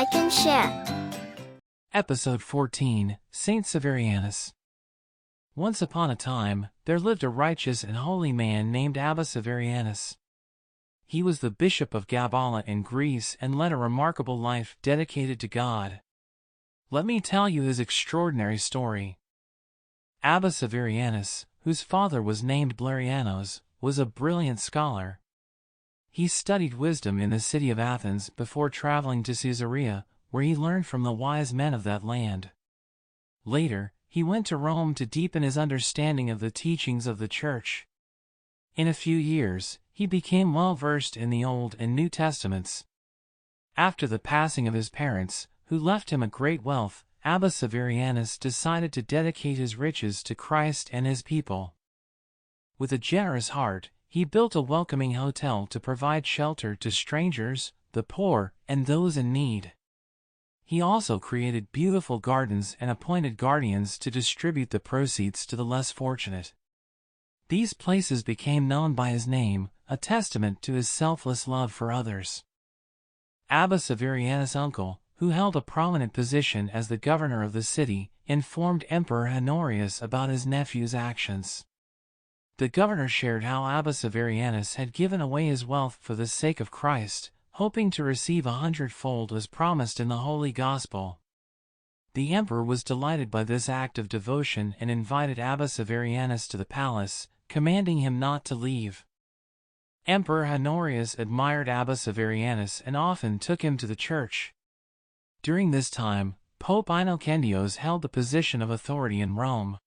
like and share. Episode 14, Saint Severianus. Once upon a time, there lived a righteous and holy man named Abbot Severianus. He was the bishop of Gabala in Greece and led a remarkable life dedicated to God. Let me tell you his extraordinary story. Abbot Severianus, whose father was named Blarianos, was a brilliant scholar. He studied wisdom in the city of Athens before traveling to Caesarea, where he learned from the wise men of that land. Later, he went to Rome to deepen his understanding of the teachings of the Church. In a few years, he became well versed in the Old and New Testaments. After the passing of his parents, who left him a great wealth, Abbot Severianus decided to dedicate his riches to Christ and his people. With a generous heart, he built a welcoming hotel to provide shelter to strangers, the poor, and those in need. He also created beautiful gardens and appointed guardians to distribute the proceeds to the less fortunate. These places became known by his name, a testament to his selfless love for others. Abbot Severianus' uncle, who held a prominent position as the governor of the city, informed Emperor Honorius about his nephew's actions. The governor shared how Abbot Severianus had given away his wealth for the sake of Christ, hoping to receive 100-fold as promised in the Holy Gospel. The emperor was delighted by this act of devotion and invited Abbot Severianus to the palace, commanding him not to leave. Emperor Honorius admired Abbot Severianus and often took him to the church. During this time, Pope Innocendios held the position of authority in Rome.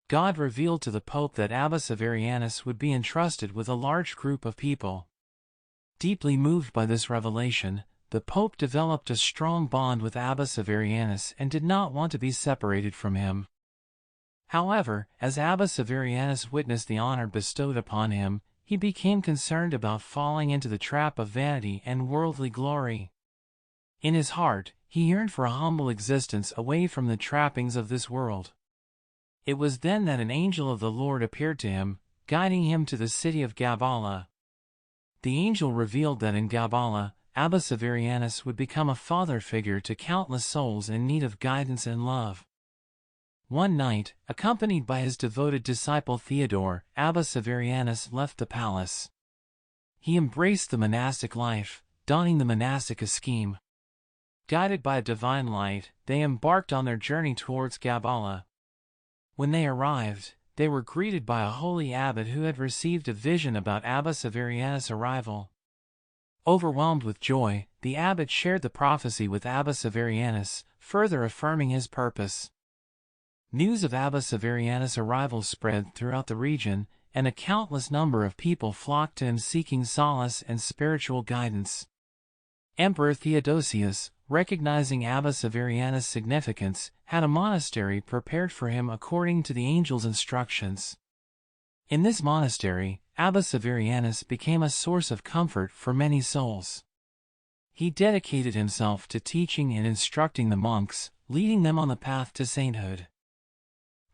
God revealed to the Pope that Abbot Severianus would be entrusted with a large group of people. Deeply moved by this revelation, the Pope developed a strong bond with Abbot Severianus and did not want to be separated from him. However, as Abbot Severianus witnessed the honor bestowed upon him, he became concerned about falling into the trap of vanity and worldly glory. In his heart, he yearned for a humble existence away from the trappings of this world. It was then that an angel of the Lord appeared to him, guiding him to the city of Gabala. The angel revealed that in Gabala, Abbot Severianus would become a father figure to countless souls in need of guidance and love. One night, accompanied by his devoted disciple Theodore, Abbot Severianus left the palace. He embraced the monastic life, donning the monastic scheme. Guided by a divine light, they embarked on their journey towards Gabala. When they arrived, they were greeted by a holy abbot who had received a vision about Abbot Severianus' arrival. Overwhelmed with joy, the abbot shared the prophecy with Abbot Severianus, further affirming his purpose. News of Abbot Severianus' arrival spread throughout the region, and a countless number of people flocked to him seeking solace and spiritual guidance. Emperor Theodosius, recognizing Abbot Severianus' significance, had a monastery prepared for him according to the angel's instructions. In this monastery, Abbot Severianus became a source of comfort for many souls. He dedicated himself to teaching and instructing the monks, leading them on the path to sainthood.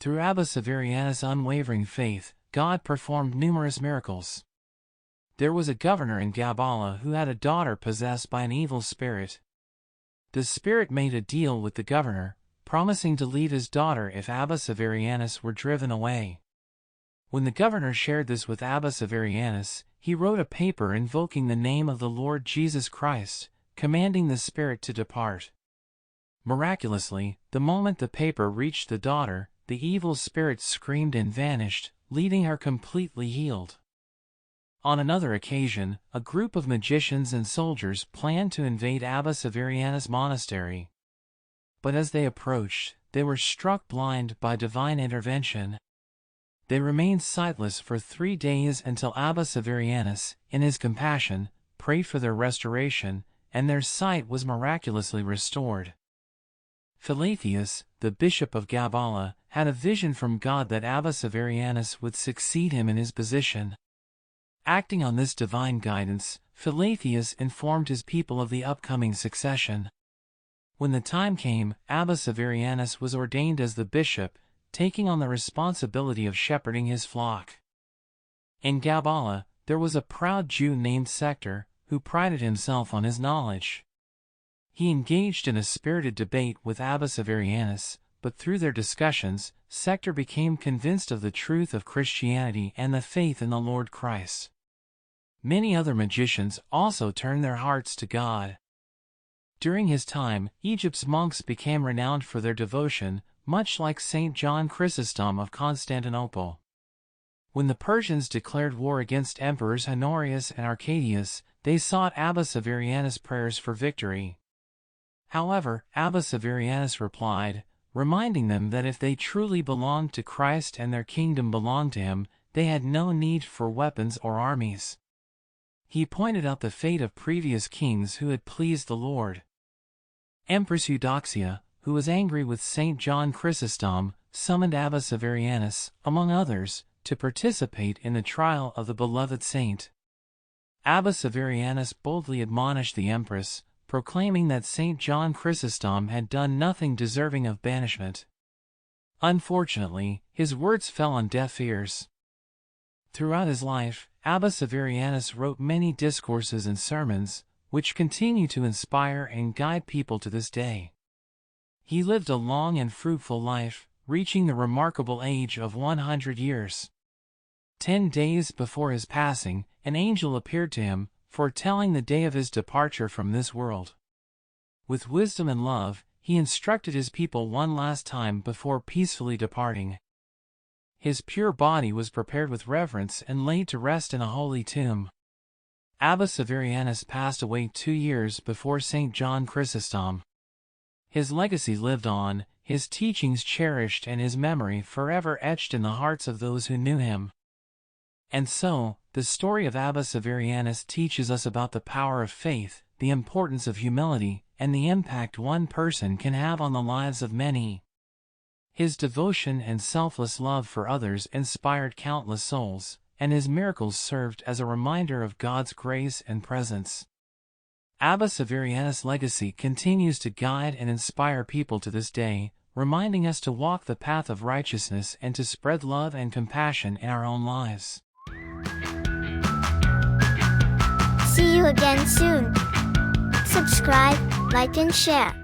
Through Abbot Severianus' unwavering faith, God performed numerous miracles. There was a governor in Gabala who had a daughter possessed by an evil spirit. The spirit made a deal with the governor, promising to leave his daughter if Abbot Severianus were driven away. When the governor shared this with Abbot Severianus, he wrote a paper invoking the name of the Lord Jesus Christ, commanding the spirit to depart. Miraculously, the moment the paper reached the daughter, the evil spirit screamed and vanished, leaving her completely healed. On another occasion, a group of magicians and soldiers planned to invade Abbot Severianus' monastery. But as they approached, they were struck blind by divine intervention. They remained sightless for 3 days until Abbot Severianus, in his compassion, prayed for their restoration, and their sight was miraculously restored. Philaetius, the bishop of Gabala, had a vision from God that Abbot Severianus would succeed him in his position. Acting on this divine guidance, Philaetius informed his people of the upcoming succession. When the time came, Abbot Severianus was ordained as the bishop, taking on the responsibility of shepherding his flock. In Gabala, there was a proud Jew named Sector, who prided himself on his knowledge. He engaged in a spirited debate with Abbess Severianus, but through their discussions, Sector became convinced of the truth of Christianity and the faith in the Lord Christ. Many other magicians also turned their hearts to God. During his time, Egypt's monks became renowned for their devotion, much like Saint John Chrysostom of Constantinople. When the Persians declared war against Emperors Honorius and Arcadius, they sought Abba Severianus' prayers for victory. However, Abba Severianus replied, reminding them that if they truly belonged to Christ and their kingdom belonged to him, they had no need for weapons or armies. He pointed out the fate of previous kings who had pleased the Lord. Empress Eudoxia, who was angry with Saint John Chrysostom, summoned Abba Severianus, among others, to participate in the trial of the beloved saint. Abba Severianus boldly admonished the empress, proclaiming that Saint John Chrysostom had done nothing deserving of banishment. Unfortunately, his words fell on deaf ears. Throughout his life, Abba Severianus wrote many discourses and sermons, which continue to inspire and guide people to this day. He lived a long and fruitful life, reaching the remarkable age of 100 years. 10 days before his passing, an angel appeared to him, foretelling the day of his departure from this world. With wisdom and love, he instructed his people one last time before peacefully departing. His pure body was prepared with reverence and laid to rest in a holy tomb. Abba Severianus passed away 2 years before Saint John Chrysostom. His legacy lived on, his teachings cherished and his memory forever etched in the hearts of those who knew him. And so, the story of Abba Severianus teaches us about the power of faith, the importance of humility, and the impact one person can have on the lives of many. His devotion and selfless love for others inspired countless souls, and his miracles served as a reminder of God's grace and presence. Abba Severianus' legacy continues to guide and inspire people to this day, reminding us to walk the path of righteousness and to spread love and compassion in our own lives. See you again soon. Subscribe, like and share.